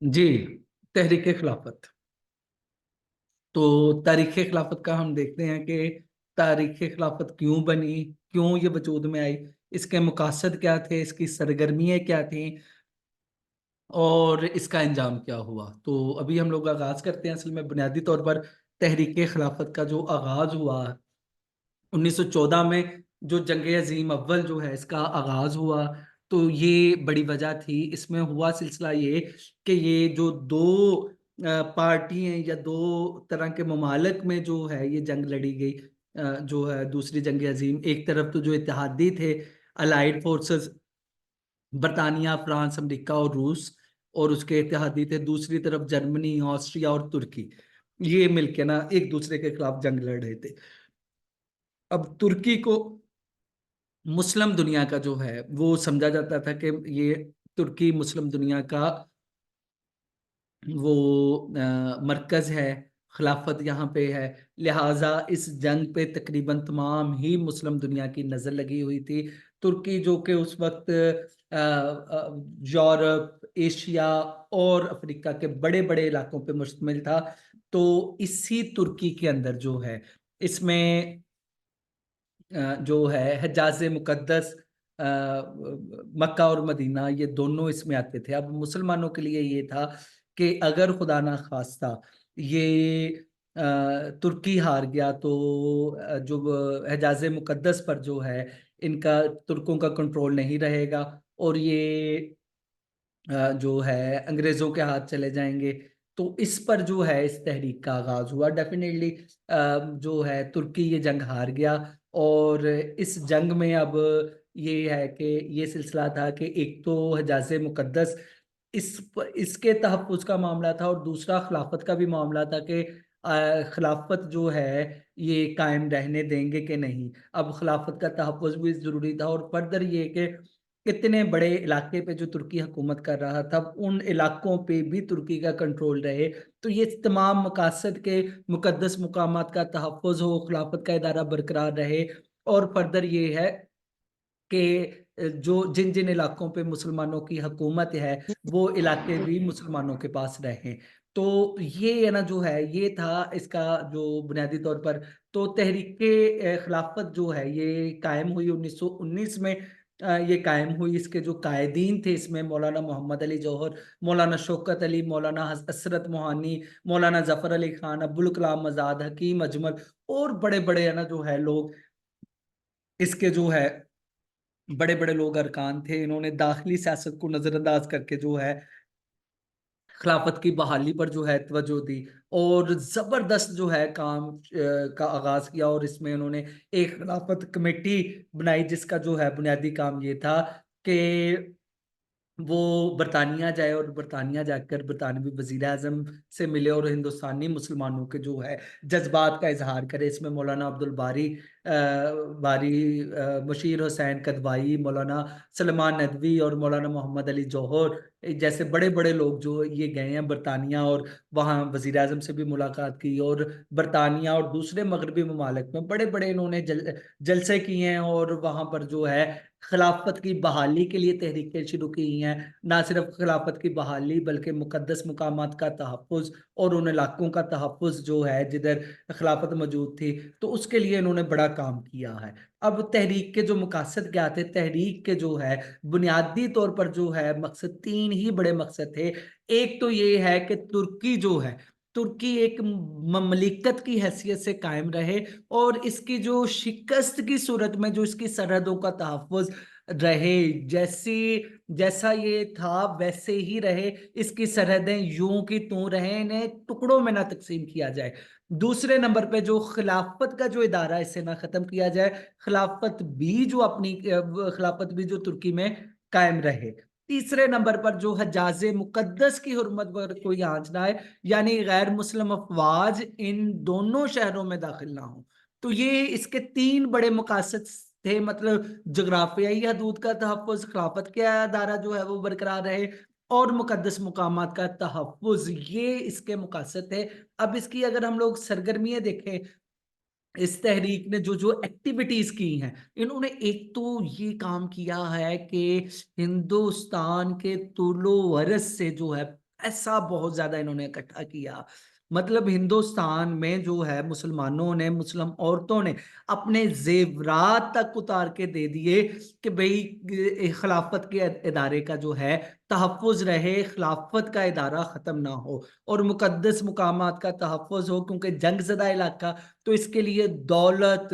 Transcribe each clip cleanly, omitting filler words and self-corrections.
जी, तहरीक खिलाफत। तो तारीख खिलाफत का हम देखते हैं कि तारीख खिलाफत क्यों बनी, क्यों ये वजूद में आई, इसके मकासद क्या थे, इसकी सरगर्मियाँ क्या थी और इसका अंजाम क्या हुआ। तो अभी हम लोग आगाज करते हैं। असल में बुनियादी तौर पर तहरीक खिलाफत का जो आगाज हुआ 1914 में, जो जंग अजीम अव्वल जो है इसका आगाज हुआ। तो ये बड़ी वजह थी। इसमें हुआ सिलसिला ये कि ये जो दो पार्टी हैं या दो तरह के ममालिक में जो है ये जंग लड़ी गई। जो है दूसरी जंग अजीम, एक तरफ तो जो इत्तेहादी थे अलाइड फोर्सेस, बरतानिया, फ्रांस, अमेरिका और रूस, और उसके इत्तेहादी थे दूसरी तरफ जर्मनी, ऑस्ट्रिया और तुर्की। ये मिलके ना एक दूसरे के खिलाफ जंग लड़ रहे थे। अब तुर्की को मुस्लिम दुनिया का जो है वो समझा जाता था कि ये तुर्की मुस्लिम दुनिया का वो मरकज है, खिलाफत यहाँ पे है। लिहाजा इस जंग पे तकरीबन तमाम ही मुस्लिम दुनिया की नज़र लगी हुई थी। तुर्की जो कि उस वक्त यूरोप, एशिया और अफ्रीका के बड़े बड़े इलाकों पे मुश्तमिल था। तो इसी तुर्की के अंदर जो है इसमें जो है हिजाज मुकद्दस, मक्का और मदीना, ये दोनों इसमें आते थे। अब मुसलमानों के लिए ये था कि अगर खुदा ना खास्ता ये तुर्की हार गया तो जो हिजाज मुकद्दस पर जो है इनका, तुर्कों का कंट्रोल नहीं रहेगा और ये जो है अंग्रेजों के हाथ चले जाएंगे। तो इस पर जो है इस तहरीक का आगाज हुआ। डेफिनेटली जो है तुर्की ये जंग हार गया। और इस जंग में अब ये है कि ये सिलसिला था कि एक तो हिजाज मुकद्दस, इसके तहफ़्फ़ुज़ का मामला था और दूसरा खिलाफत का भी मामला था कि खिलाफत जो है ये कायम रहने देंगे कि नहीं। अब खिलाफत का तहफ़्फ़ुज़ भी ज़रूरी था और फर्दर ये कि इतने बड़े इलाके पे जो तुर्की हुकूमत कर रहा था उन इलाकों पे भी तुर्की का कंट्रोल रहे। तो ये तमाम मकासद के मुकद्दस मुकामात का तहफ़्फ़ुज़ हो, खिलाफत का इदारा बरकरार रहे। और फर्दर ये है कि जो जिन जिन इलाकों पे मुसलमानों की हुकूमत है वो इलाके भी मुसलमानों के पास रहें। तो ये है ना जो है ये था इसका जो बुनियादी तौर पर। तो तहरीक खिलाफत जो है ये कायम हुई 1919 में। ये कायम हुई। इसके जो कायदीन थे इसमें मौलाना मोहम्मद अली जौहर, मौलाना शौकत अली, मौलाना हसरत मोहानी, मौलाना जफर अली खान, अब्दुल कलाम आजाद, हकीम अजमल और बड़े बड़े है ना जो है लोग इसके जो है बड़े बड़े लोग अरकान थे। इन्होंने दाखिली सियासत को नजरअंदाज करके जो है खिलाफत की बहाली पर जो है तवज्जो दी और जबरदस्त जो है काम का आगाज किया। और इसमें उन्होंने एक खिलाफत कमेटी बनाई जिसका जो है बुनियादी काम ये था कि वो बरतानिया जाए और बरतानिया जाकर बरतानवी वजीर आजम से मिले और हिंदुस्तानी मुसलमानों के जो है जज्बात का इजहार करे। इसमें मौलाना अब्दुल बारी मुशीर हुसैन कदवाई, मौलाना सलमान नदवी और मौलाना मोहम्मद अली जौहर जैसे बड़े बड़े लोग जो ये गए हैं बरतानिया और वहाँ वजीर आजम से भी मुलाकात की। और बरतानिया और दूसरे मगरबी ममालिक में बड़े बड़े इन्होंने जलसे किए हैं और वहाँ पर जो है खिलाफत की बहाली के लिए तहरीकें शुरू की हैं। ना सिर्फ खिलाफत की बहाली बल्कि मुकद्दस मुकामात का तहफ़्फ़ुज़ और उन इलाकों का तहफ़्फ़ुज़ जो है जिधर खिलाफत मौजूद थी, तो उसके लिए इन्होंने बड़ा काम किया है। अब तहरीक के जो मकासद क्या थे, तहरीक के जो है बुनियादी तौर पर जो है मकसद, तीन ही बड़े मकसद थे। एक तो ये है कि तुर्की जो है, तुर्की एक ममलिकत की हैसियत से कायम रहे और इसकी जो शिकस्त की सूरत में जो इसकी सरहदों का तहफ़्फ़ुज़ रहे, जैसी जैसा ये था वैसे ही रहे, इसकी सरहदें यूं की त्यों रहे, इन्हें टुकड़ों में ना तकसीम किया जाए। दूसरे नंबर पे जो खिलाफत का जो इदारा इसे ना खत्म किया जाए, खिलाफत भी जो तुर्की में कायम रहे। तीसरे नंबर पर जो हजाज मुकद्दस की हुर्मत पर कोई आंच ना आए, यानी गैर मुस्लिम अफवाज इन दोनों शहरों में दाखिल ना हो। तो ये इसके तीन बड़े मकासद थे। मतलब जगराफियाई हदूद का तहफ़्फ़ुज़, खिलाफत का दायरा जो है वो बरकरार रहे और मुकद्दस मुकामात का तहफ़्फ़ुज़, ये इसके मकासद थे। अब इसकी अगर हम लोग सरगर्मियाँ देखें, इस तहरीक ने जो जो एक्टिविटीज की हैं, इन्होंने एक तो ये काम किया है कि हिंदुस्तान के तुलो वरस से जो है ऐसा बहुत ज्यादा इन्होंने इकट्ठा किया। मतलब हिंदुस्तान में जो है मुसलमानों ने, मुस्लिम औरतों ने अपने जेवरात तक उतार के दे दिए कि भाई खिलाफत के इदारे का जो है तहफ़्फ़ुज़ रहे, खिलाफत का इदारा खत्म ना हो और मुकद्दस मुकामात का तहफ़्फ़ुज़ हो, क्योंकि जंगज़दा इलाका, तो इसके लिए दौलत,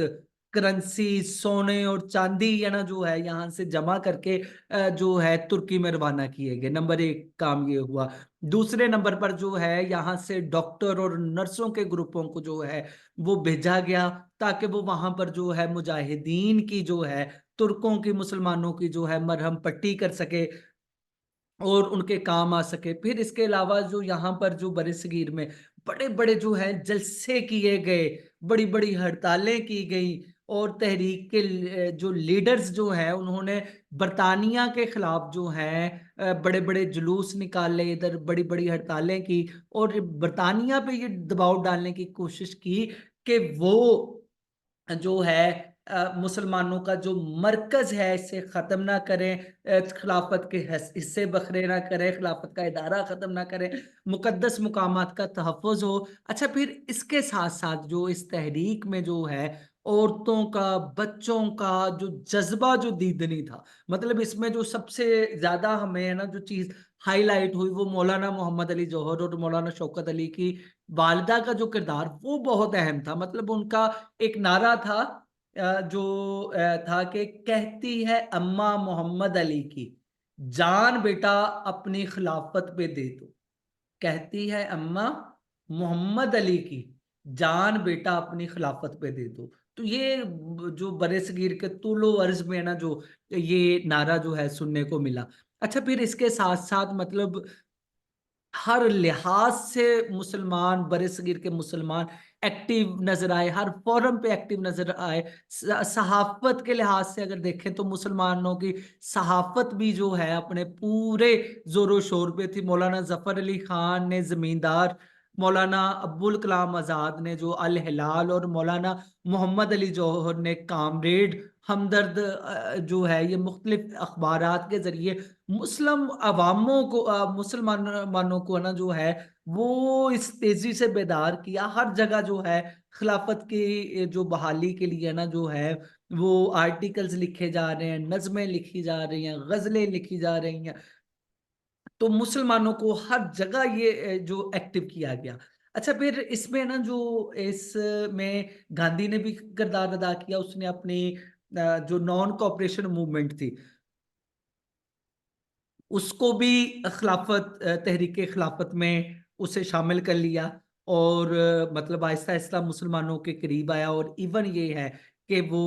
करेंसी, सोने और चांदी है ना जो है यहाँ से जमा करके जो है तुर्की में रवाना किए गए। नंबर एक काम ये हुआ। दूसरे नंबर पर जो है यहाँ से डॉक्टर और नर्सों के ग्रुपों को जो है वो भेजा गया, ताकि वो वहां पर जो है मुजाहिदीन की जो है, तुर्कों की, मुसलमानों की जो है मरहम पट्टी कर सके और उनके काम आ सके। फिर इसके अलावा जो यहाँ पर जो बरसगीर में बड़े बड़े जो है जलसे किए गए, बड़ी बड़ी हड़तालें की गई और तहरीक के जो लीडर्स जो हैं उन्होंने बरतानिया के खिलाफ जो है बड़े बड़े जुलूस निकाले, इधर बड़ी बड़ी हड़तालें की और बरतानिया पे ये दबाव डालने की कोशिश की कि वो जो है मुसलमानों का जो मरकज है इसे खत्म ना करें, खिलाफत के हिस्से बखरे ना करें, खिलाफत का इदारा खत्म ना करें, मुकद्दस मुकामात का तहफ़्फ़ुज़ हो। अच्छा, फिर इसके साथ साथ जो इस तहरीक में जो है औरतों का, बच्चों का जो जज्बा जो दीदनी था, मतलब इसमें जो सबसे ज्यादा हमें है ना जो चीज हाईलाइट हुई वो मौलाना मोहम्मद अली जौहर और मौलाना शौकत अली की वालिदा का जो किरदार वो बहुत अहम था। मतलब उनका एक नारा था जो था कि कहती है अम्मा मोहम्मद अली की, जान बेटा अपनी खिलाफत पे दे दो। कहती है अम्मा मोहम्मद अली की, जान बेटा अपनी खिलाफत पे दे दो। तो ये जो बरसगीर के तुलो अर्ज में है ना जो ये नारा जो है सुनने को मिला। अच्छा, फिर इसके साथ साथ मतलब हर लिहाज से मुसलमान, बरसगीर के मुसलमान एक्टिव नजर आए, हर फोरम पे एक्टिव नजर आए। सहाफत के लिहाज से अगर देखें तो मुसलमानों की सहाफत भी जो है अपने पूरे जोरों शोर पे थी। मौलाना जफर अली खान ने जमींदार, मौलाना अब्बुल कलाम आजाद ने जो अल हिलाल और मौलाना मोहम्मद अली जौहर ने कामरेड, हमदर्द जो है ये मुख्तलिफ अखबारात के जरिए मुस्लिम अवामों को, मुसलमानों को ना जो है वो इस तेजी से बेदार किया। हर जगह जो है खिलाफत की जो बहाली के लिए ना जो है वो आर्टिकल्स लिखे जा रहे हैं, नज़में लिखी जा रही हैं, गजलें लिखी जा रही हैं। तो मुसलमानों को हर जगह ये जो एक्टिव किया गया। अच्छा, फिर इसमें ना जो इसमें गांधी ने भी किरदार अदा किया। उसने अपनी जो नॉन कॉपरेशन मूवमेंट थी उसको भी खिलाफत, तहरीक खिलाफत में उसे शामिल कर लिया और मतलब आहिस्ता आहिस्ता मुसलमानों के करीब आया। और इवन ये है कि वो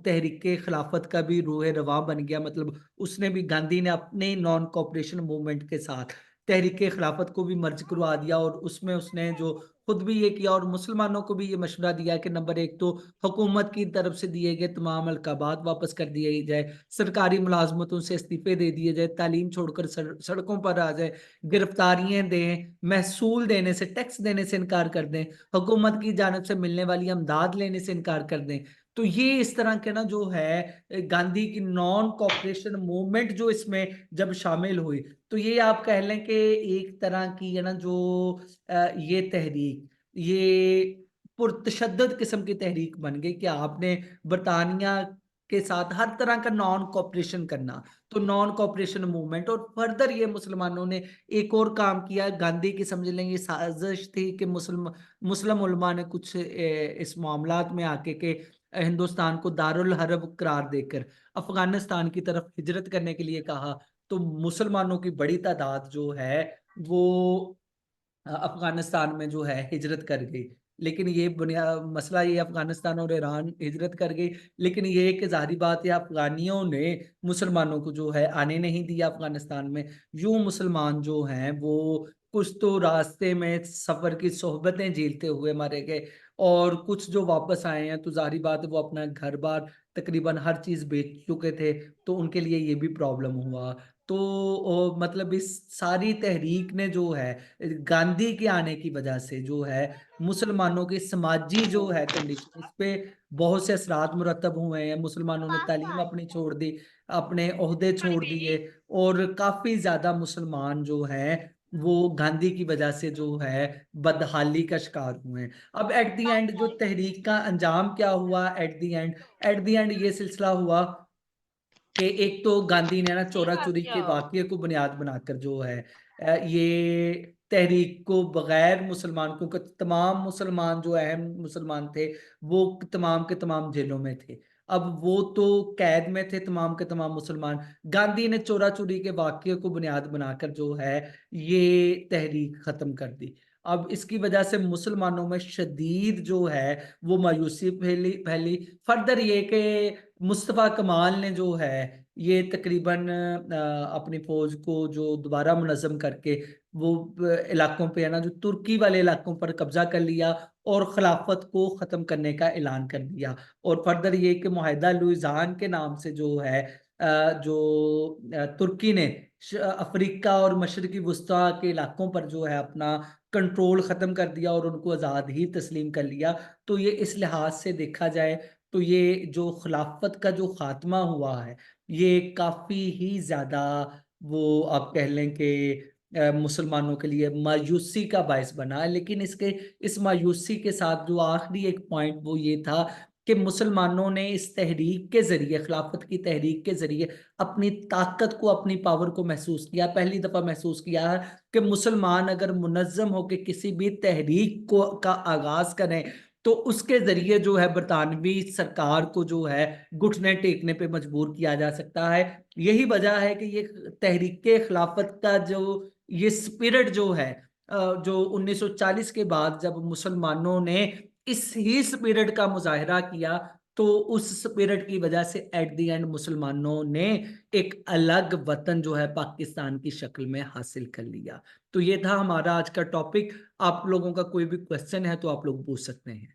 तहरीक खिलाफत का भी रूह रवां बन गया। मतलब उसने भी, गांधी ने अपने नॉन कॉपरेशन मूवमेंट के साथ तहरीक खिलाफत को भी मर्ज करवा दिया और उसमें उसने जो खुद भी ये किया और मुसलमानों को भी ये मशवरा दिया कि नंबर एक तो हुकूमत की तरफ से दिए गए तमाम अलकाबात वापस कर दिए जाए, सरकारी मुलाजमतों से इस्तीफे दे दिए जाए, तालीम छोड़कर सड़कों पर आ जाए, गिरफ्तारियां दें, महसूल देने से, टैक्स देने से इनकार कर दें, हुकूमत की जानब से मिलने वाली अमदाद लेने से इनकार कर दें। तो ये इस तरह के ना जो है गांधी की नॉन कॉपरेशन मूवमेंट जो इसमें जब शामिल हुई, तो ये आप कह लें कि एक तरह की है ना जो ये तहरीक, ये पुरतशद्दद किस्म की तहरीक बन गई कि आपने बरतानिया के साथ हर तरह का नॉन कॉपरेशन करना। तो नॉन कॉपरेशन मूवमेंट, और फर्दर ये मुसलमानों ने एक और काम किया। गांधी की समझ लें ये साजिश थी कि मुस्लिम मुस्लिम उलमा ने कुछ इस मामलात में आके के हिंदुस्तान को दारुल हर्ब करार देकर अफगानिस्तान की तरफ हिजरत करने के लिए कहा। तो मुसलमानों की बड़ी तादाद जो है वो अफगानिस्तान में जो है हिजरत कर गई। लेकिन ये बुनिया मसला ये, अफगानिस्तान और ईरान हिजरत कर गई, लेकिन ये एक जाहिर बात है अफगानियों ने मुसलमानों को जो है आने नहीं दिया अफगानिस्तान में। यूं मुसलमान जो हैं वो कुछ तो रास्ते में सफर की सोहबतें झेलते हुए मारे गए और कुछ जो वापस आए हैं तो जाहिर बात है वो अपना घर बार तकरीबन हर चीज बेच चुके थे, तो उनके लिए ये भी प्रॉब्लम हुआ। तो मतलब इस सारी तहरीक ने जो है गांधी के आने की वजह से जो है मुसलमानों की समाजी जो है कंडीशन, इस पे बहुत से असरात मुरतब हुए हैं। मुसलमानों ने तालीम अपनी छोड़ दी, अपने ओहदे छोड़ दिए और काफी ज्यादा मुसलमान जो हैं वो गांधी की वजह से जो है बदहाली का शिकार हुए हैं। अब एट द एंड जो तहरीक का अंजाम क्या हुआ, एट द एंड ये सिलसिला हुआ कि एक तो गांधी ने ना सही चोरा बात चोरी के किया। वाकये को बुनियाद बनाकर जो है ये तहरीक को बगैर मुसलमान को, तमाम मुसलमान जो अहम मुसलमान थे वो तमाम के तमाम जेलों में थे। अब वो तो कैद में थे तमाम के तमाम मुसलमान। गांधी ने चोरा चोरी के वाकये को बुनियाद बनाकर जो है ये तहरीक खत्म कर दी। अब इसकी वजह से मुसलमानों में शदीद जो है वो मायूसी फैली फैली। फर्दर ये कि मुस्तफ़ा कमाल ने जो है ये तकरीबन अपनी फौज को जो दोबारा मुनज़्ज़म करके वो इलाकों पे है ना, जो तुर्की वाले इलाकों पर कब्जा कर लिया और खिलाफत को ख़त्म करने का ऐलान कर दिया। और फर्दर ये कि मुआहिदा लुइज़ान के नाम से जो है तुर्की ने अफ्रीका और मशरक़ी वुस्ता के इलाकों पर जो है अपना कंट्रोल ख़त्म कर दिया और उनको आज़ाद ही तस्लीम कर लिया। तो ये इस लिहाज से देखा जाए तो ये जो खिलाफत का जो खात्मा हुआ है, ये काफ़ी ही ज़्यादा वो आप कह लें कि मुसलमानों के लिए मायूसी का बायस बना। लेकिन इसके इस मायूसी के साथ जो आखिरी एक पॉइंट वो ये था कि मुसलमानों ने इस तहरीक के ज़रिए, खिलाफत की तहरीक के ज़रिए अपनी ताकत को, अपनी पावर को महसूस किया। पहली दफ़ा महसूस किया है कि मुसलमान अगर मुनज़्ज़म होके किसी भी तहरीक को का आगाज़ करें तो उसके ज़रिए जो है बरतानवी सरकार को जो है घुटने टेकने पे मजबूर किया जा सकता है। यही वजह है कि ये तहरीके खिलाफत का जो ये स्पिरिट जो है जो 1940 के बाद जब मुसलमानों ने इस ही स्पिरिट का मुज़ाहिरा किया, तो उस स्पिरिट की वजह से एट द एंड मुसलमानों ने एक अलग वतन जो है पाकिस्तान की शक्ल में हासिल कर लिया। तो ये था हमारा आज का टॉपिक। आप लोगों का कोई भी क्वेश्चन है तो आप लोग पूछ सकते हैं।